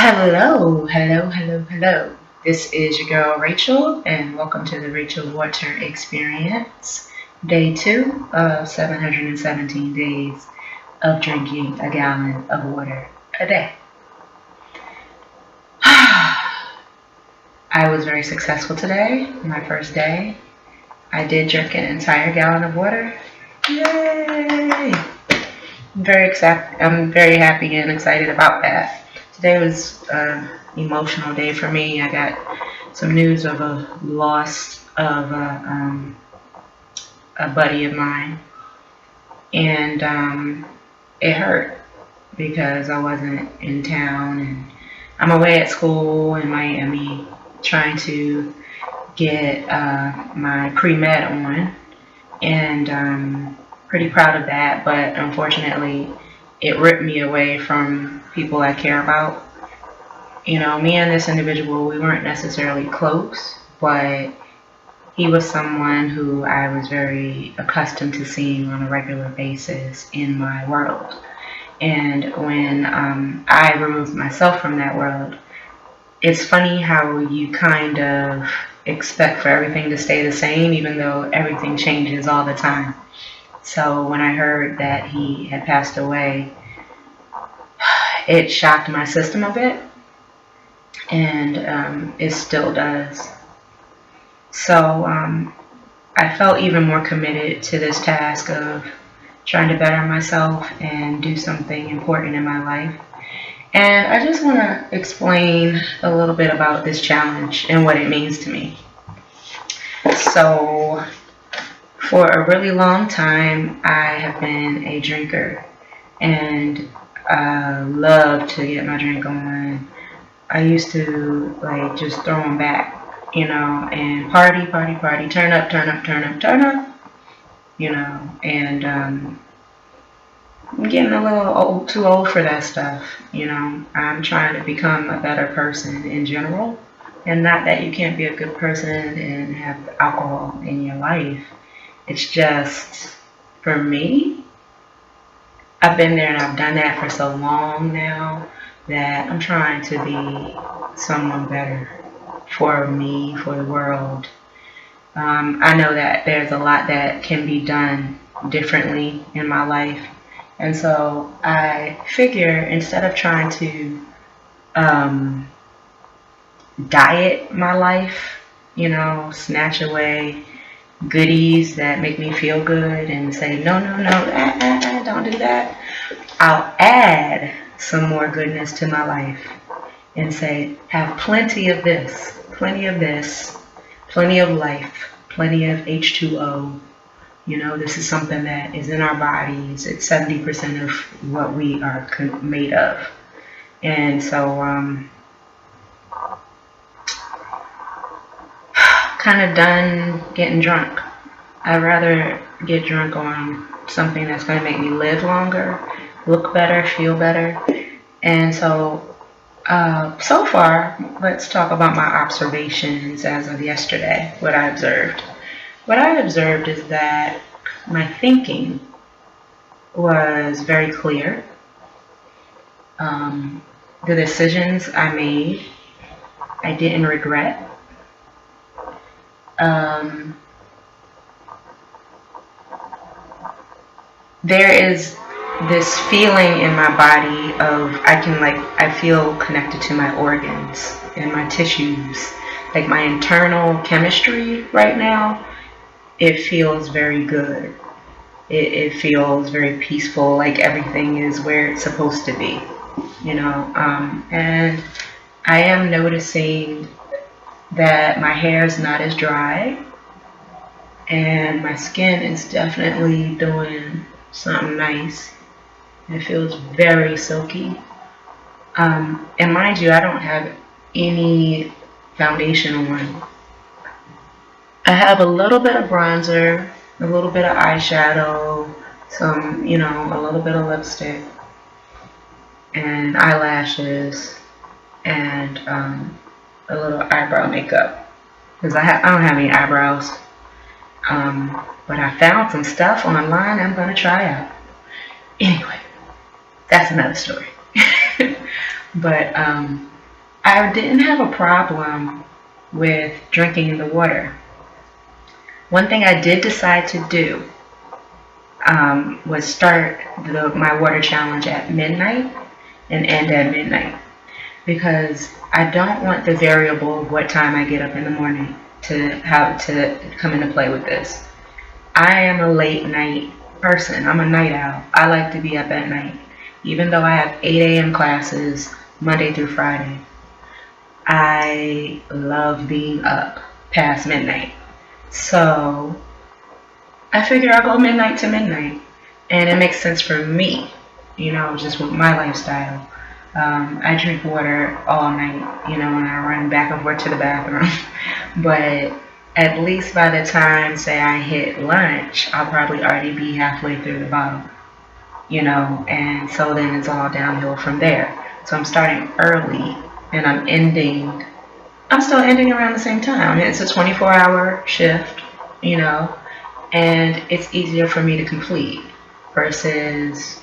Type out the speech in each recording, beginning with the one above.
Hello, hello, hello, hello. This is your girl Rachel, and welcome to the Rachel Water Experience, day 2 of 717 days of drinking a gallon of water a day. I was very successful today, my first day. I did drink an entire gallon of water. Yay! I'm very happy and excited about that. Today was an emotional day for me. I got some news of a loss of a buddy of mine, and it hurt because I wasn't in town, and I'm away at school in Miami trying to get my pre-med on, and pretty proud of that, but unfortunately it ripped me away from people I care about. You know, me and this individual, we weren't necessarily close, but he was someone who I was very accustomed to seeing on a regular basis in my world. And when I removed myself from that world, it's funny how you kind of expect for everything to stay the same, even though everything changes all the time. So when I heard that he had passed away, it shocked my system a bit, and it still does. So I felt even more committed to this task of trying to better myself and do something important in my life. And I just want to explain a little bit about this challenge and what it means to me. So for a really long time, I have been a drinker, and I love to get my drink on. I used to like just throw them back, and party, party, party, turn up, turn up, turn up, turn up, and I'm getting a little too old for that stuff. I'm trying to become a better person in general, and not that you can't be a good person and have alcohol in your life. It's just, for me, I've been there and I've done that for so long now that I'm trying to be someone better for me, for the world. I know that there's a lot that can be done differently in my life. And so I figure instead of trying to diet my life, snatch away goodies that make me feel good and say, no, no, no, don't do that. I'll add some more goodness to my life and say, have plenty of this, plenty of this, plenty of life, plenty of H2O. This is something that is in our bodies. It's 70% of what we are made of. And so, kind of done getting drunk. I'd rather get drunk on something that's going to make me live longer, look better, feel better. And so, so far, let's talk about my observations as of yesterday, what I observed. What I observed is that my thinking was very clear. The decisions I made, I didn't regret. There is this feeling in my body of I feel connected to my organs and my tissues, like my internal chemistry right now. It feels very good. It feels very peaceful, like everything is where it's supposed to be, and I am noticing that my hair is not as dry, and my skin is definitely doing something nice. It feels very silky. And mind you, I don't have any foundation on. I have a little bit of bronzer, a little bit of eyeshadow, some, a little bit of lipstick, and eyelashes, and a little eyebrow makeup, because I don't have any eyebrows. But I found some stuff online I'm going to try out. Anyway, that's another story. But I didn't have a problem with drinking the water. One thing I did decide to do was start my water challenge at midnight and end at midnight, because I don't want the variable of what time I get up in the morning to have to come into play with this. I am a late night person. I'm a night owl. I like to be up at night. Even though I have 8 a.m. classes Monday through Friday, I love being up past midnight. So I figure I'll go midnight to midnight. And it makes sense for me, just with my lifestyle. I drink water all night, and I run back and forth to the bathroom. But at least by the time, say, I hit lunch, I'll probably already be halfway through the bottle, and so then it's all downhill from there. So I'm starting early and I'm still ending around the same time. It's a 24-hour shift, and it's easier for me to complete versus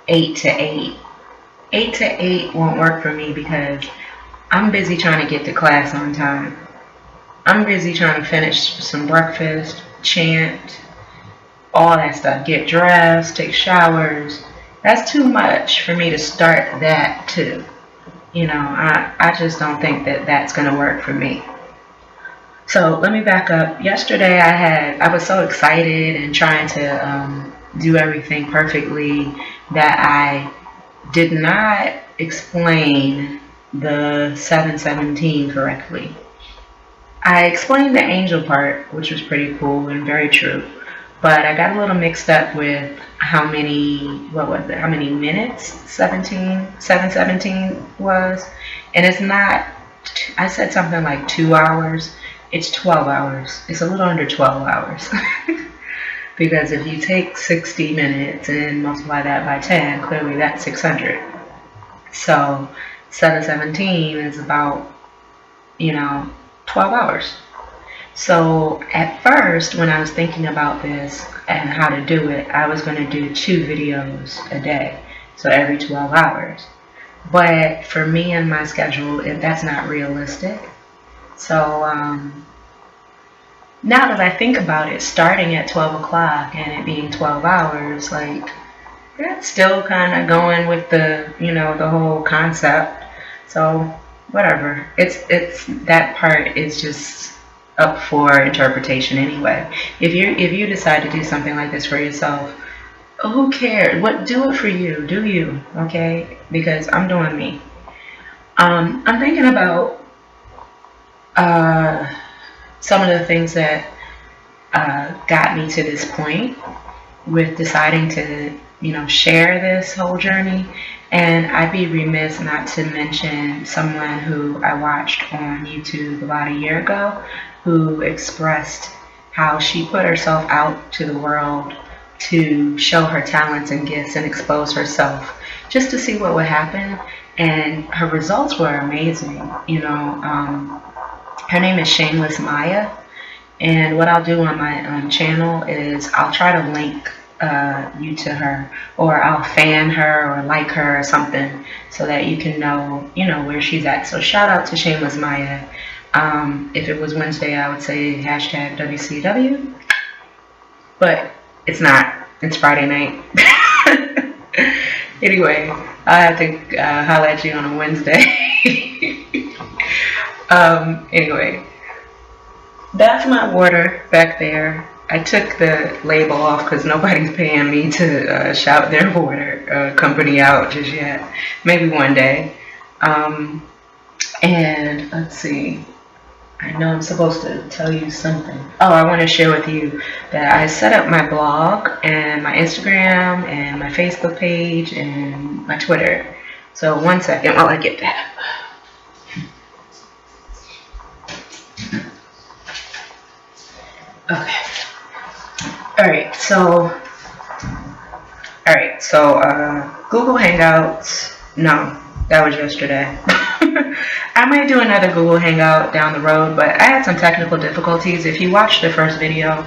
8 to 8. 8 to 8 won't work for me because I'm busy trying to get to class on time. I'm busy trying to finish some breakfast, chant, all that stuff, get dressed, take showers. That's too much for me to start that too. I just don't think that that's going to work for me. So let me back up. Yesterday I was so excited and trying to do everything perfectly that I did not explain the 717 correctly. I explained the angel part, which was pretty cool and very true, but I got a little mixed up with how many minutes 717 was, and it's not, I said something like 2 hours, it's 12 hours, it's a little under 12 hours, because if you take 60 minutes and multiply that by 10, clearly that's 600, so 717 is about, 12 hours. So at first, when I was thinking about this and how to do it, I was going to do 2 videos a day, so every 12 hours. But for me and my schedule, that's not realistic. So now that I think about it, starting at 12 o'clock and it being 12 hours, like, that's still kind of going with the, the whole concept. So whatever. It's that part is just up for interpretation anyway. If you decide to do something like this for yourself, who cares? Do it for you. Do you? Okay? Because I'm doing me. I'm thinking about some of the things that got me to this point with deciding to share this whole journey. And I'd be remiss not to mention someone who I watched on YouTube about a year ago, who expressed how she put herself out to the world to show her talents and gifts and expose herself just to see what would happen. And her results were amazing. Her name is Shameless Maya. And what I'll do on my channel is I'll try to link you to her, or I'll fan her or like her or something so that you can know, where she's at. So shout out to Shameless Maya. If it was Wednesday, I would say hashtag WCW, but it's not. It's Friday night. Anyway, I'll have to holler at you on a Wednesday. Anyway, that's my water back there. I took the label off because nobody's paying me to shout their water company out just yet. Maybe one day. And let's see. I know I'm supposed to tell you something. Oh, I want to share with you that I set up my blog and my Instagram and my Facebook page and my Twitter. So 1 second while I get that. Okay. Alright, so Google Hangouts, no, that was yesterday. I might do another Google Hangout down the road, but I had some technical difficulties. If you watched the first video,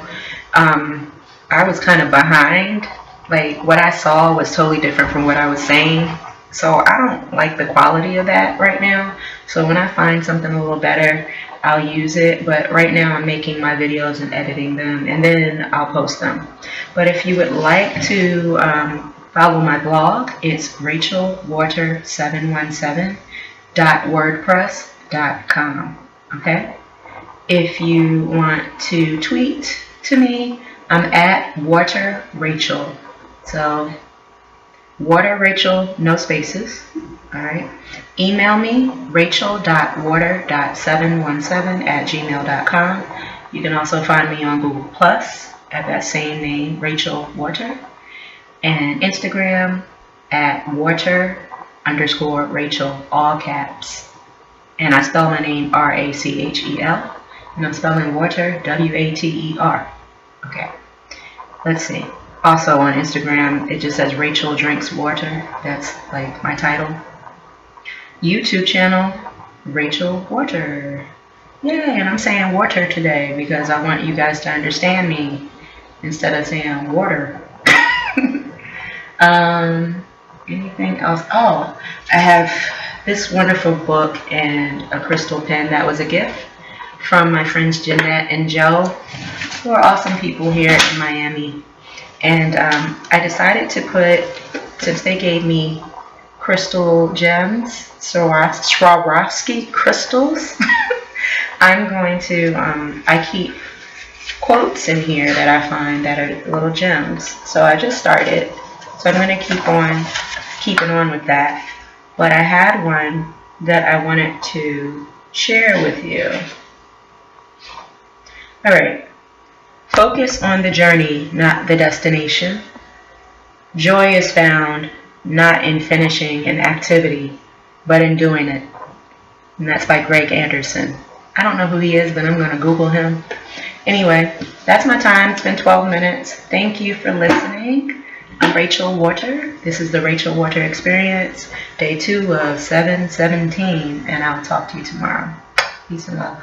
I was kind of behind. Like, what I saw was totally different from what I was saying. So I don't like the quality of that right now. So when I find something a little better, I'll use it. But right now I'm making my videos and editing them, and then I'll post them. But if you would like to follow my blog, it's rachelwater717.wordpress.com. Okay? If you want to tweet to me, I'm at Water Rachel. So Water Rachel, no spaces. All right. Email me, rachel.water.717@gmail.com. You can also find me on Google Plus at that same name, Rachel Water, and Instagram at water_Rachel, all caps. And I spell my name Rachel, and I'm spelling water Water. Okay. Let's see. Also on Instagram, it just says Rachel Drinks Water. That's like my title. YouTube channel, Rachel Water. Yay, and I'm saying water today because I want you guys to understand me instead of saying water. Anything else? Oh, I have this wonderful book and a crystal pen that was a gift from my friends Jeanette and Joe, who are awesome people here in Miami. And I decided to put, since they gave me crystal gems, Swarovski crystals, I'm going to, I keep quotes in here that I find that are little gems. So I just started, so I'm going to keep on keeping on with that. But I had one that I wanted to share with you. All right. Focus on the journey, not the destination. Joy is found not in finishing an activity, but in doing it. And that's by Greg Anderson. I don't know who he is, but I'm going to Google him. Anyway, that's my time. It's been 12 minutes. Thank you for listening. I'm Rachel Water. This is the Rachel Water Experience, day 2 of 7/17, and I'll talk to you tomorrow. Peace and love.